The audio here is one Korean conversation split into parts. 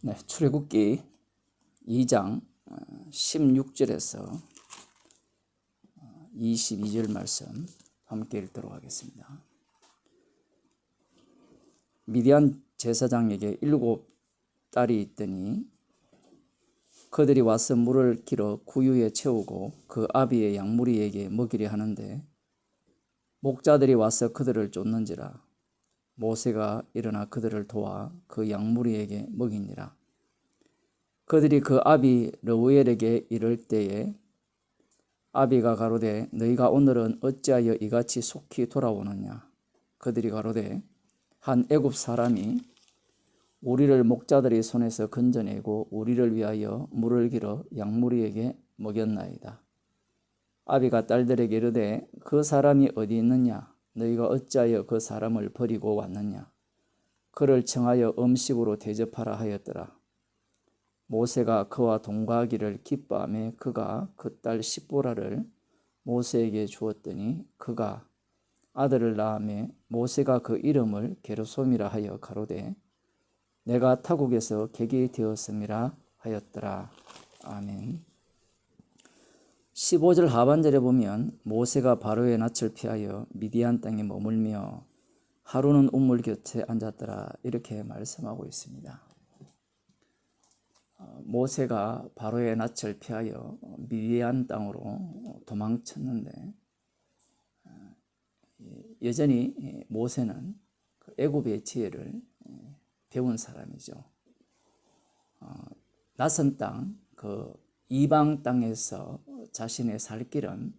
네, 출애굽기 2장 16절에서 22절 말씀 함께 읽도록 하겠습니다. 미디안 제사장에게 7 딸이 있더니 그들이 와서 물을 길어 구유에 채우고 그 아비의 양무리에게 먹이려 하는데 목자들이 와서 그들을 쫓는지라. 모세가 일어나 그들을 도와 그 양무리에게 먹이니라. 그들이 그 아비 르우엘에게 이를 때에 아비가 가로되 너희가 오늘은 어찌하여 이같이 속히 돌아오느냐. 그들이 가로되 한 애굽 사람이 우리를 목자들의 손에서 건져내고 우리를 위하여 물을 길어 양무리에게 먹였나이다. 아비가 딸들에게 이르되 그 사람이 어디 있느냐. 너희가 어찌하여 그 사람을 버리고 왔느냐. 그를 청하여 음식으로 대접하라 하였더라. 모세가 그와 동거하기를 기뻐하며 그가 그 딸 십보라를 모세에게 주었더니 그가 아들을 낳으며 모세가 그 이름을 게르솜이라 하여 가로되 내가 타국에서 객이 되었음이라 하였더라. 아멘. 15절 하반절에 보면 모세가 바로의 낯을 피하여 미디안 땅에 머물며 하루는 우물 곁에 앉았더라 이렇게 말씀하고 있습니다. 모세가 바로의 낯을 피하여 미디안 땅으로 도망쳤는데 여전히 모세는 애굽의 지혜를 배운 사람이죠. 낯선 땅, 그 이방 땅에서 자신의 살 길은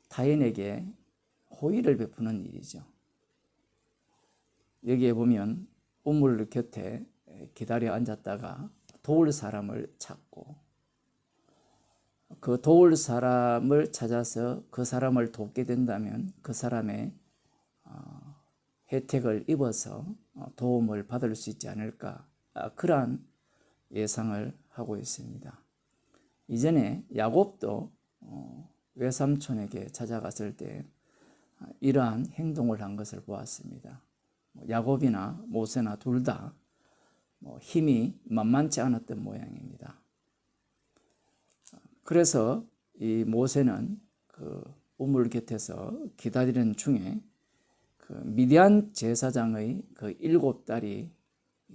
타인에게 호의를 베푸는 일이죠. 여기에 보면 우물 곁에 기다려 앉았다가 도울 사람을 찾고 그 도울 사람을 찾아서 그 사람을 돕게 된다면 그 사람의 혜택을 입어서 도움을 받을 수 있지 않을까, 그러한 예상을 하고 있습니다. 이전에 야곱도 외삼촌에게 찾아갔을 때 이러한 행동을 한 것을 보았습니다. 야곱이나 모세나 둘 다 힘이 만만치 않았던 모양입니다. 그래서 이 모세는 그 우물 곁에서 기다리는 중에 그 미디안 제사장의 그 7 딸이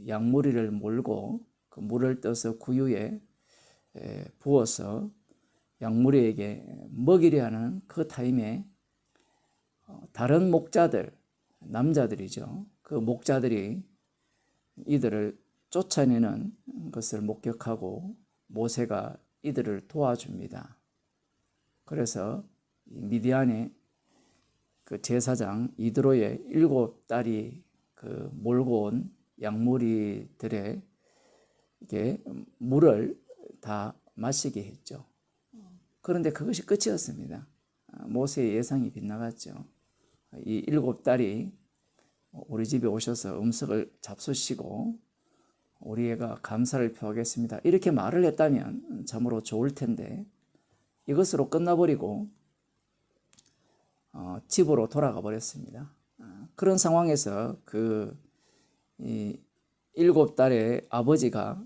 양무리를 몰고 그 물을 떠서 구유에 부어서 양무리에게 먹이려 하는 그 타임에 다른 목자들, 남자들이죠. 그 목자들이 이들을 쫓아내는 것을 목격하고 모세가 이들을 도와줍니다. 그래서 미디안의 그 제사장 이드로의 7 딸이 그 몰고 온 양무리들에게 물을 다 마시게 했죠. 그런데 그것이 끝이었습니다. 모세의 예상이 빗나갔죠. 이 7 딸이 우리 집에 오셔서 음식을 잡수시고 우리 애가 감사를 표하겠습니다 이렇게 말을 했다면 참으로 좋을 텐데 이것으로 끝나버리고 집으로 돌아가 버렸습니다. 그런 상황에서 이 7 딸의 아버지가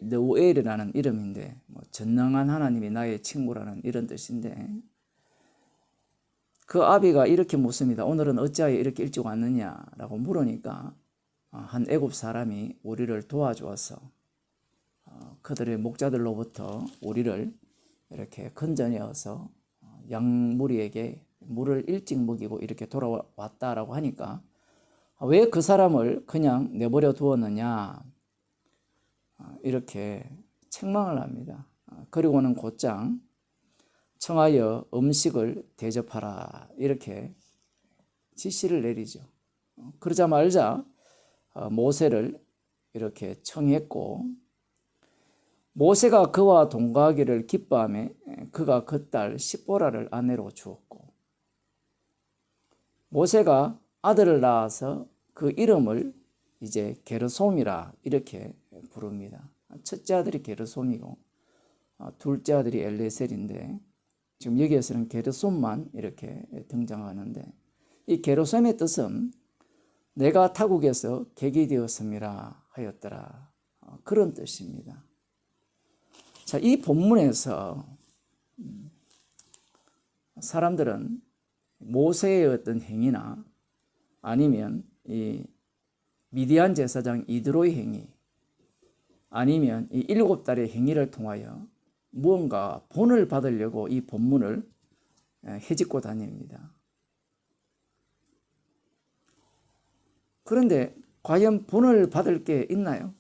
르우엘이라는 이름인데 전능한 하나님이 나의 친구라는 이런 뜻인데 그 아비가 이렇게 묻습니다. 오늘은 어찌하여 이렇게 일찍 왔느냐라고 물으니까 한 애굽 사람이 우리를 도와주어서 그들의 목자들로부터 우리를 이렇게 건져내어서 양무리에게 물을 일찍 먹이고 이렇게 돌아왔다라고 하니까 왜 그 사람을 그냥 내버려 두었느냐 이렇게 책망을 합니다. 그리고는 곧장 청하여 음식을 대접하라 이렇게 지시를 내리죠. 그러자마자 모세를 이렇게 청했고 모세가 그와 동거하기를 기뻐하며 그가 그 딸 십보라를 아내로 주었고 모세가 아들을 낳아서 그 이름을 이제 게르솜이라 이렇게 부릅니다. 첫째 아들이 게르솜이고 둘째 아들이 엘레셀인데 지금 여기에서는 게르솜만 이렇게 등장하는데 이 게르솜의 뜻은 내가 타국에서 객이 되었음이라 하였더라. 그런 뜻입니다. 자, 이 본문에서 사람들은 모세의 어떤 행위나 아니면 이 미디안 제사장 이드로의 행위 아니면 이 7달의 행위를 통하여 무언가 본을 받으려고 이 본문을 헤집고 다닙니다. 그런데 과연 본을 받을 게 있나요?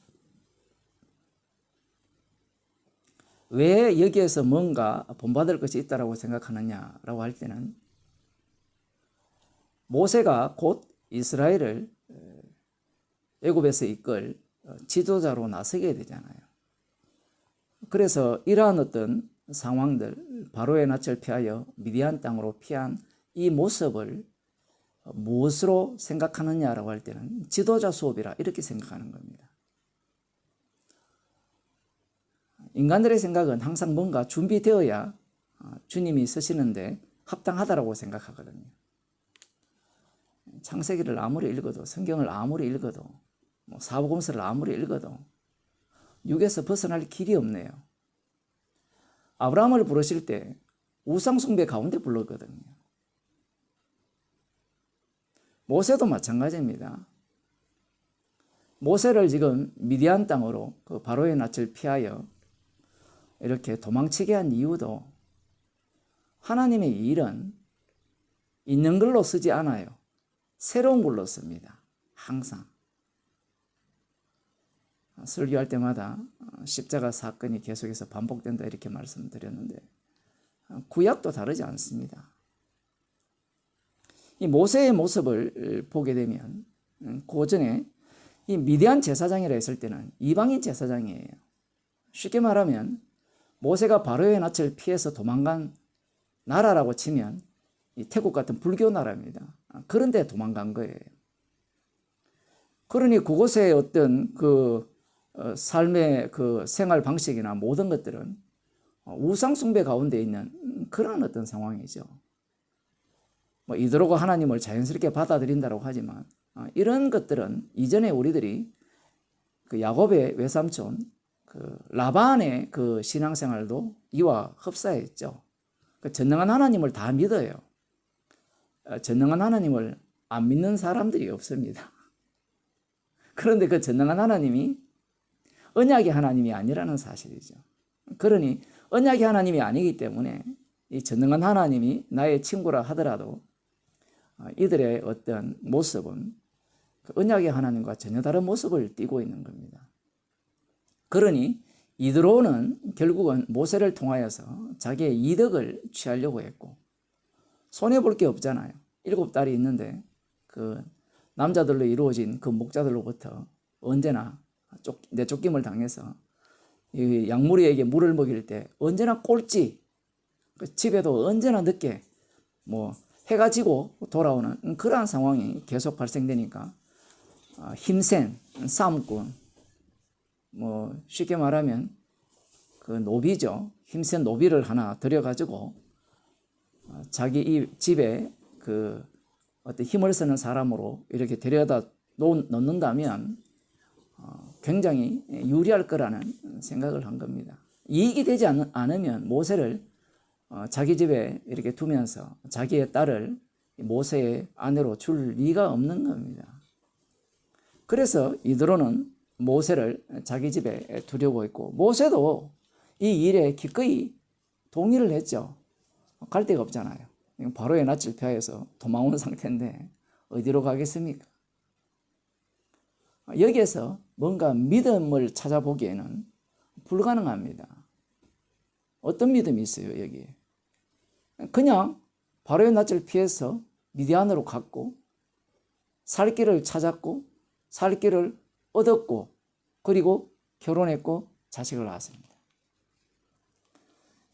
왜 여기에서 뭔가 본받을 것이 있다고 생각하느냐라고 할 때는 모세가 곧 이스라엘을 애굽에서 이끌 지도자로 나서게 되잖아요. 그래서 이러한 어떤 상황들, 바로의 낯을 피하여 미디안 땅으로 피한 이 모습을 무엇으로 생각하느냐라고 할 때는 지도자 수업이라 이렇게 생각하는 겁니다. 인간들의 생각은 항상 뭔가 준비되어야 주님이 서시는데 합당하다라고 생각하거든요. 창세기를 아무리 읽어도, 성경을 아무리 읽어도, 사복음서를 아무리 읽어도 육에서 벗어날 길이 없네요. 아브라함을 부르실 때 우상숭배 가운데 불렀거든요. 모세도 마찬가지입니다. 모세를 지금 미디안 땅으로 그 바로의 낯을 피하여 이렇게 도망치게 한 이유도 하나님의 일은 있는 걸로 쓰지 않아요. 새로운 걸로 씁니다. 항상. 설교할 때마다 십자가 사건이 계속해서 반복된다 이렇게 말씀드렸는데 구약도 다르지 않습니다. 이 모세의 모습을 보게 되면 고전에 이 미디안 제사장이라 했을 때는 이방인 제사장이에요. 쉽게 말하면 모세가 바로의 낯을 피해서 도망간 나라라고 치면 이 태국 같은 불교 나라입니다. 그런데 도망간 거예요. 그러니 그곳의 어떤 삶의 생활 방식이나 모든 것들은 우상 숭배 가운데 있는 그런 어떤 상황이죠. 이대로가 하나님을 자연스럽게 받아들인다고 하지만 이런 것들은 이전에 우리들이 야곱의 외삼촌 라반의 신앙생활도 이와 흡사했죠. 전능한 하나님을 다 믿어요. 전능한 하나님을 안 믿는 사람들이 없습니다. 그런데 그 전능한 하나님이 언약의 하나님이 아니라는 사실이죠. 그러니 언약의 하나님이 아니기 때문에 이 전능한 하나님이 나의 친구라 하더라도 이들의 어떤 모습은 언약의 하나님과 전혀 다른 모습을 띠고 있는 겁니다. 그러니 이드로는 결국은 모세를 통하여서 자기의 이득을 취하려고 했고 손해볼 게 없잖아요. 7달이 있는데 그 남자들로 이루어진 그 목자들로부터 언제나 내쫓김을 당해서 이 양무리에게 물을 먹일 때 언제나 꼴찌, 집에도 언제나 늦게 해가 지고 돌아오는 그러한 상황이 계속 발생되니까 힘센 싸움꾼, 쉽게 말하면 그 노비죠. 힘센 노비를 하나 들여가지고 자기 이 집에 어떤 힘을 쓰는 사람으로 이렇게 데려다 놓는다면 굉장히 유리할 거라는 생각을 한 겁니다. 이익이 되지 않으면 모세를 자기 집에 이렇게 두면서 자기의 딸을 모세의 아내로 줄 리가 없는 겁니다. 그래서 이드로는 모세를 자기 집에 두려고 했고 모세도 이 일에 기꺼이 동의를 했죠. 갈 데가 없잖아요. 바로의 낯을 피하여서 도망온 상태인데 어디로 가겠습니까? 여기에서 뭔가 믿음을 찾아보기에는 불가능합니다. 어떤 믿음이 있어요, 여기에? 그냥 바로의 낯을 피해서 미디안으로 갔고 살 길을 찾았고 살 길을 얻었고 그리고 결혼했고 자식을 낳았습니다.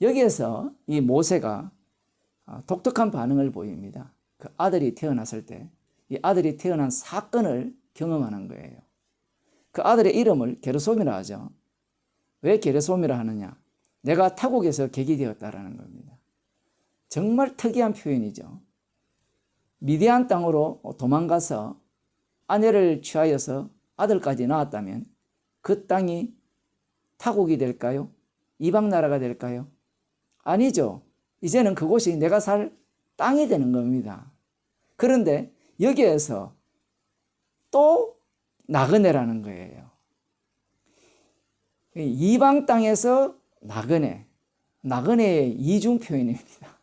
여기에서 이 모세가 독특한 반응을 보입니다. 그 아들이 태어났을 때 이 아들이 태어난 사건을 경험하는 거예요. 그 아들의 이름을 게르솜이라 하죠. 왜 게르솜이라 하느냐? 내가 타국에서 객이 되었다라는 겁니다. 정말 특이한 표현이죠. 미디안 땅으로 도망가서 아내를 취하여서 아들까지 낳았다면 그 땅이 타국이 될까요? 이방 나라가 될까요? 아니죠. 이제는 그곳이 내가 살 땅이 되는 겁니다. 그런데 여기에서 또 나그네라는 거예요. 이방 땅에서 나그네의 이중 표현입니다.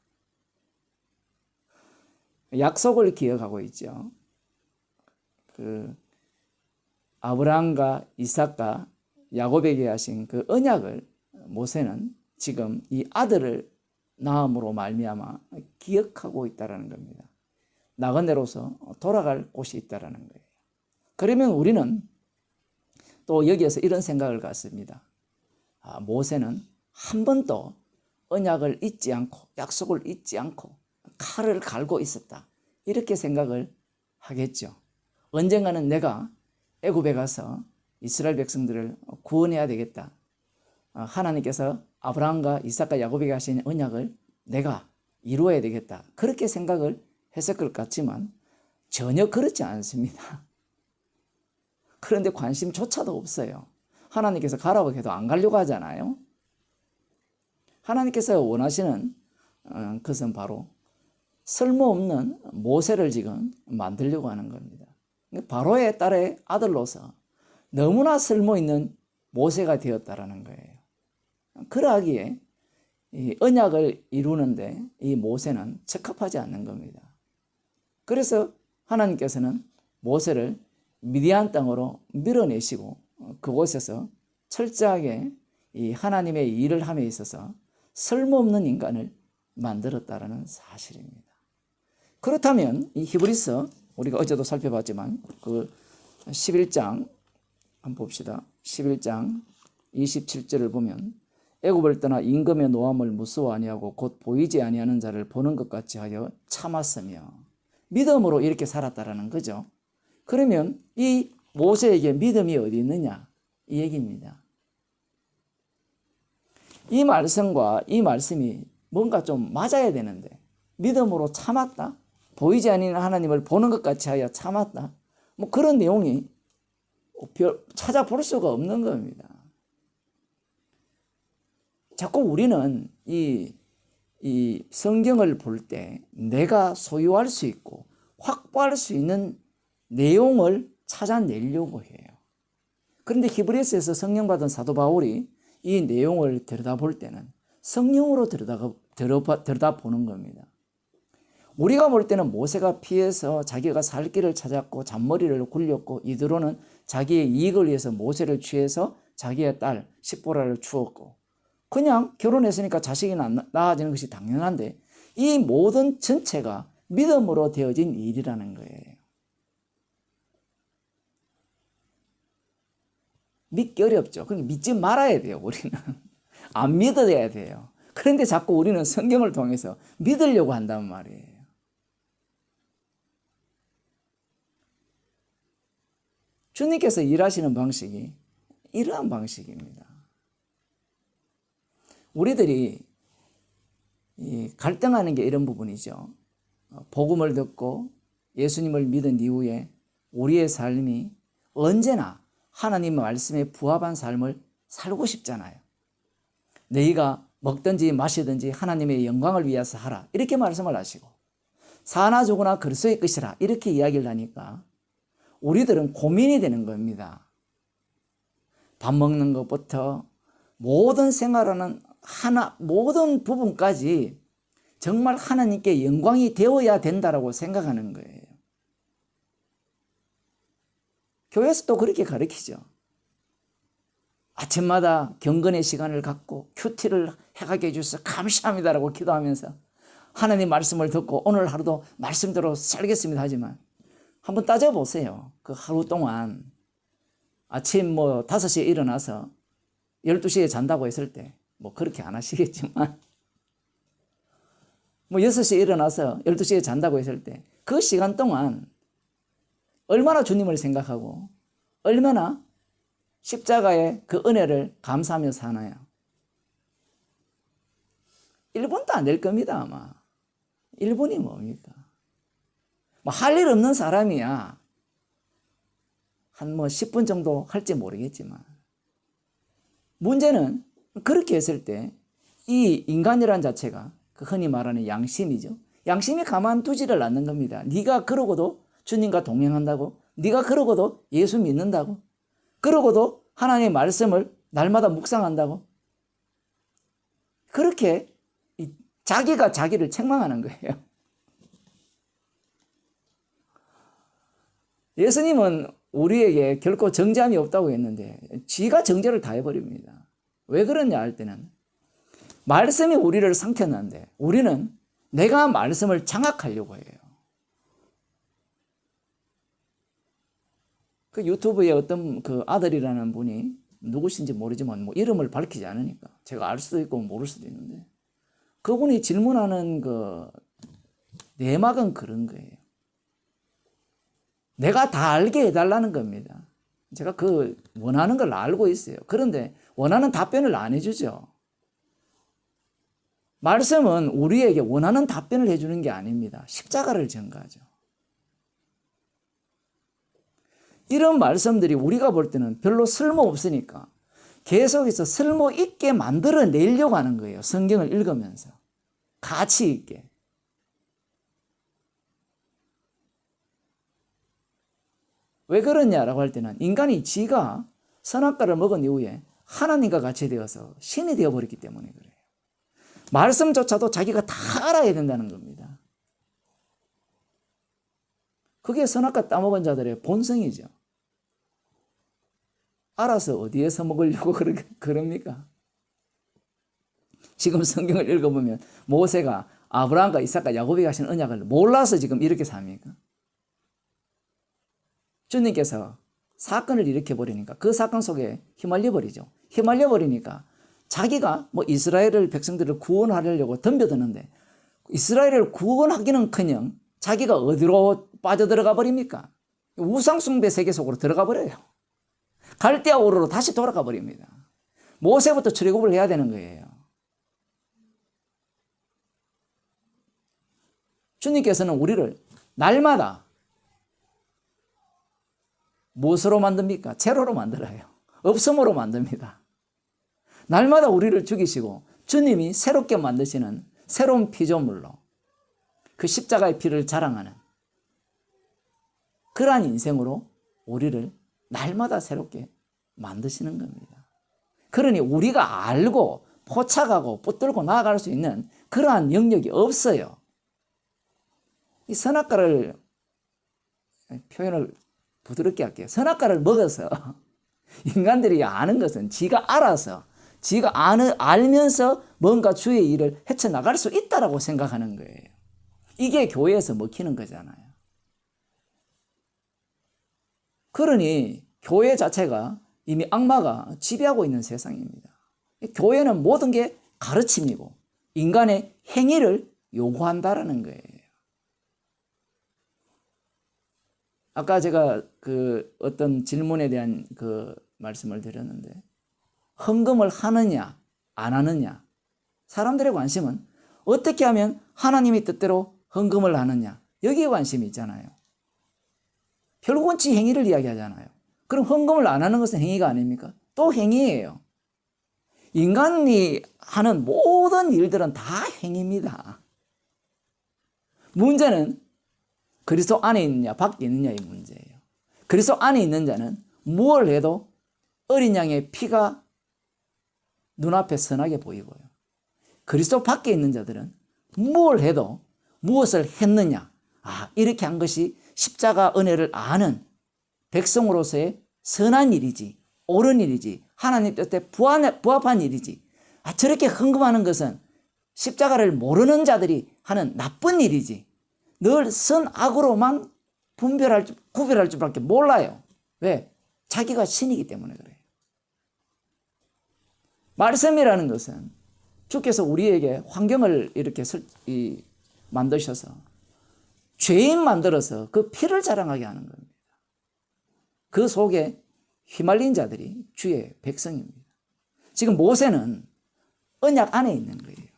약속을 기억하고 있죠. 그 아브라함과 이삭과 야곱에게 하신 그 언약을 모세는 지금 이 아들을 낳음으로 말미암아 기억하고 있다는 겁니다. 나그네로서 돌아갈 곳이 있다는 거예요. 그러면 우리는 또 여기에서 이런 생각을 갖습니다. 모세는 한 번도 언약을 잊지 않고 약속을 잊지 않고 칼을 갈고 있었다. 이렇게 생각을 하겠죠. 언젠가는 내가 애굽에 가서 이스라엘 백성들을 구원해야 되겠다. 하나님께서 아브라함과 이삭과 야곱에게 하신 언약을 내가 이루어야 되겠다. 그렇게 생각을 했을 것 같지만 전혀 그렇지 않습니다. 그런데 관심조차도 없어요. 하나님께서 가라고 해도 안 가려고 하잖아요. 하나님께서 원하시는 것은 바로 쓸모없는 모세를 지금 만들려고 하는 겁니다. 바로의 딸의 아들로서 너무나 쓸모있는 모세가 되었다라는 거예요. 그러하기에 이 언약을 이루는데 이 모세는 적합하지 않는 겁니다. 그래서 하나님께서는 모세를 미디안 땅으로 밀어내시고 그곳에서 철저하게 이 하나님의 일을 함에 있어서 쓸모없는 인간을 만들었다라는 사실입니다. 그렇다면 이 히브리서 우리가 어제도 살펴봤지만 그 11장 한번 봅시다. 11장 27절을 보면 애굽을 떠나 임금의 노함을 무서워 아니하고 곧 보이지 아니하는 자를 보는 것 같이 하여 참았으며 믿음으로 이렇게 살았다라는 거죠. 그러면 이 모세에게 믿음이 어디 있느냐? 이 얘기입니다. 이 말씀과 이 말씀이 뭔가 좀 맞아야 되는데 믿음으로 참았다? 보이지 아니하는 하나님을 보는 것 같이 하여 참았다? 뭐 그런 내용이 찾아볼 수가 없는 겁니다. 자꾸 우리는 이 성경을 볼 때 내가 소유할 수 있고 확보할 수 있는 내용을 찾아내려고 해요. 그런데 히브리서에서 성령 받은 사도 바울이 이 내용을 들여다볼 때는 성령으로 들여다보는 겁니다. 우리가 볼 때는 모세가 피해서 자기가 살 길을 찾았고 잔머리를 굴렸고 이드로는 자기의 이익을 위해서 모세를 취해서 자기의 딸 십보라를 주었고 그냥 결혼했으니까 자식이 낳아지는 것이 당연한데 이 모든 전체가 믿음으로 되어진 일이라는 거예요. 믿기 어렵죠. 그러니까 믿지 말아야 돼요. 우리는 안 믿어야 돼요. 그런데 자꾸 우리는 성경을 통해서 믿으려고 한단 말이에요. 주님께서 일하시는 방식이 이러한 방식입니다. 우리들이 갈등하는 게 이런 부분이죠. 복음을 듣고 예수님을 믿은 이후에 우리의 삶이 언제나 하나님의 말씀에 부합한 삶을 살고 싶잖아요. 너희가 먹든지 마시든지 하나님의 영광을 위해서 하라 이렇게 말씀을 하시고 사나 죽으나 그리스도의 것이라 이렇게 이야기를 하니까 우리들은 고민이 되는 겁니다. 밥 먹는 것부터 모든 생활하는 모든 부분까지 정말 하나님께 영광이 되어야 된다라고 생각하는 거예요. 교회에서도 그렇게 가르치죠. 아침마다 경건의 시간을 갖고 큐티를 해가게 해주셔서 감사합니다라고 기도하면서 하나님 말씀을 듣고 오늘 하루도 말씀대로 살겠습니다 하지만 한번 따져보세요. 그 하루 동안 아침 5시에 일어나서 12시에 잔다고 했을 때 그렇게 안 하시겠지만 6시에 일어나서 12시에 잔다고 했을 때 그 시간 동안 얼마나 주님을 생각하고 얼마나 십자가의 그 은혜를 감사하며 사나요? 1분도 안 될 겁니다 아마. 1분이 뭡니까? 할 일 없는 사람이야 한 10분 정도 할지 모르겠지만 문제는 그렇게 했을 때 이 인간이란 자체가 그 흔히 말하는 양심이죠. 양심이 가만두지를 않는 겁니다. 네가 그러고도 주님과 동행한다고? 네가 그러고도 예수 믿는다고? 그러고도 하나님의 말씀을 날마다 묵상한다고? 그렇게 자기가 자기를 책망하는 거예요. 예수님은 우리에게 결코 정죄함이 없다고 했는데 지가 정죄를 다 해버립니다. 왜 그러냐 할 때는 말씀이 우리를 삼켰는데 우리는 내가 말씀을 장악하려고 해요. 그 유튜브에 어떤 그 아들이라는 분이 누구신지 모르지만 뭐 이름을 밝히지 않으니까 제가 알 수도 있고 모를 수도 있는데 그분이 질문하는 그 내막은 그런 거예요. 내가 다 알게 해달라는 겁니다. 제가 그 원하는 걸 알고 있어요. 그런데 원하는 답변을 안 해주죠. 말씀은 우리에게 원하는 답변을 해주는 게 아닙니다. 십자가를 전가하죠. 이런 말씀들이 우리가 볼 때는 별로 쓸모없으니까 계속해서 쓸모있게 만들어내려고 하는 거예요. 성경을 읽으면서. 가치 있게. 왜 그러냐라고 할 때는 인간이 지가 선악과를 먹은 이후에 하나님과 같이 되어서 신이 되어버렸기 때문에 그래요. 말씀조차도 자기가 다 알아야 된다는 겁니다. 그게 선악과 따먹은 자들의 본성이죠. 알아서 어디에서 먹으려고 그럽니까? 지금 성경을 읽어보면 모세가 아브라함과 이삭과 야곱에게 하신 언약을 몰라서 지금 이렇게 삽니까? 주님께서 사건을 일으켜버리니까 그 사건 속에 휘말려버리죠. 휘말려버리니까 자기가 뭐 이스라엘 백성들을 구원하려고 덤벼드는데 이스라엘을 구원하기는커녕 자기가 어디로 빠져들어가 버립니까? 우상숭배 세계 속으로 들어가 버려요. 갈대아 우르로 다시 돌아가 버립니다. 모세부터 출애굽을 해야 되는 거예요. 주님께서는 우리를 날마다 무엇으로 만듭니까? 제로로 만들어요. 없음으로 만듭니다. 날마다 우리를 죽이시고 주님이 새롭게 만드시는 새로운 피조물로 그 십자가의 피를 자랑하는 그러한 인생으로 우리를 날마다 새롭게 만드시는 겁니다. 그러니 우리가 알고 포착하고 붙들고 나아갈 수 있는 그러한 영역이 없어요. 이 선악과를 표현을 부드럽게 할게요. 선악과를 먹어서 인간들이 아는 것은 지가 알아서 지가 알면서 뭔가 주의 일을 헤쳐나갈 수 있다라고 생각하는 거예요. 이게 교회에서 먹히는 거잖아요. 그러니 교회 자체가 이미 악마가 지배하고 있는 세상입니다. 교회는 모든 게 가르침이고 인간의 행위를 요구한다라는 거예요. 아까 제가 그 어떤 질문에 대한 그 말씀을 드렸는데 헌금을 하느냐 안 하느냐 사람들의 관심은 어떻게 하면 하나님의 뜻대로 헌금을 하느냐 여기에 관심이 있잖아요. 결국은 지 행위를 이야기하잖아요. 그럼 헌금을 안 하는 것은 행위가 아닙니까? 또 행위예요. 인간이 하는 모든 일들은 다 행위입니다. 문제는 그리스도 안에 있느냐 밖에 있느냐의 문제예요. 그리스도 안에 있는 자는 무엇을 해도 어린 양의 피가 눈앞에 선하게 보이고요. 그리스도 밖에 있는 자들은 무엇을 해도 무엇을 했느냐 이렇게 한 것이 십자가 은혜를 아는 백성으로서의 선한 일이지 옳은 일이지 하나님 뜻에 부합한 일이지 저렇게 헌금하는 것은 십자가를 모르는 자들이 하는 나쁜 일이지 늘 선악으로만 구별할 줄밖에 몰라요. 왜? 자기가 신이기 때문에 그래요. 말씀이라는 것은 주께서 우리에게 환경을 이렇게 만드셔서 죄인 만들어서 그 피를 자랑하게 하는 겁니다. 그 속에 휘말린 자들이 주의 백성입니다. 지금 모세는 언약 안에 있는 거예요.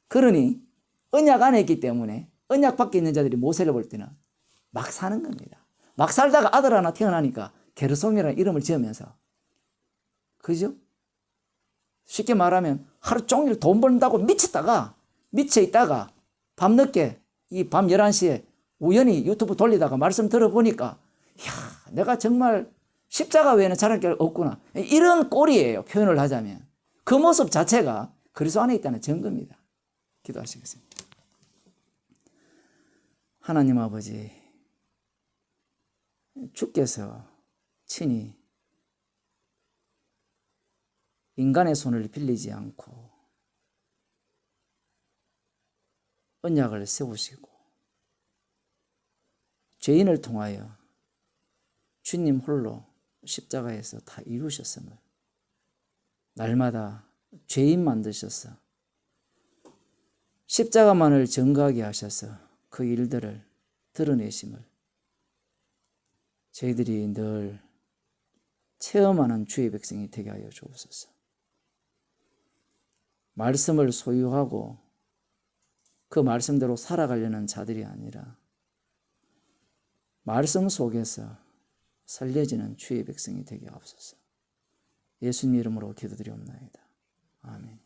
그러니 언약 안에 있기 때문에 언약 밖에 있는 자들이 모세를 볼 때는 막 사는 겁니다. 막 살다가 아들 하나 태어나니까 게르솜이라는 이름을 지으면서 그죠? 쉽게 말하면 하루 종일 돈 번다고 미쳐 있다가 밤늦게 이 밤 11시에 우연히 유튜브 돌리다가 말씀 들어보니까 이야, 내가 정말 십자가 외에는 잘할 게 없구나. 이런 꼴이에요. 표현을 하자면. 그 모습 자체가 그리스도 안에 있다는 증거입니다. 기도하시겠습니다. 하나님 아버지, 주께서 친히 인간의 손을 빌리지 않고 언약을 세우시고 죄인을 통하여 주님 홀로 십자가에서 다 이루셨음을 날마다 죄인 만드셔서 십자가만을 증거하게 하셔서 그 일들을 드러내심을 저희들이 늘 체험하는 주의 백성이 되게 하여 주옵소서. 말씀을 소유하고 그 말씀대로 살아가려는 자들이 아니라 말씀 속에서 살려지는 주의 백성이 되게 하옵소서. 예수님 이름으로 기도드리옵나이다. 아멘.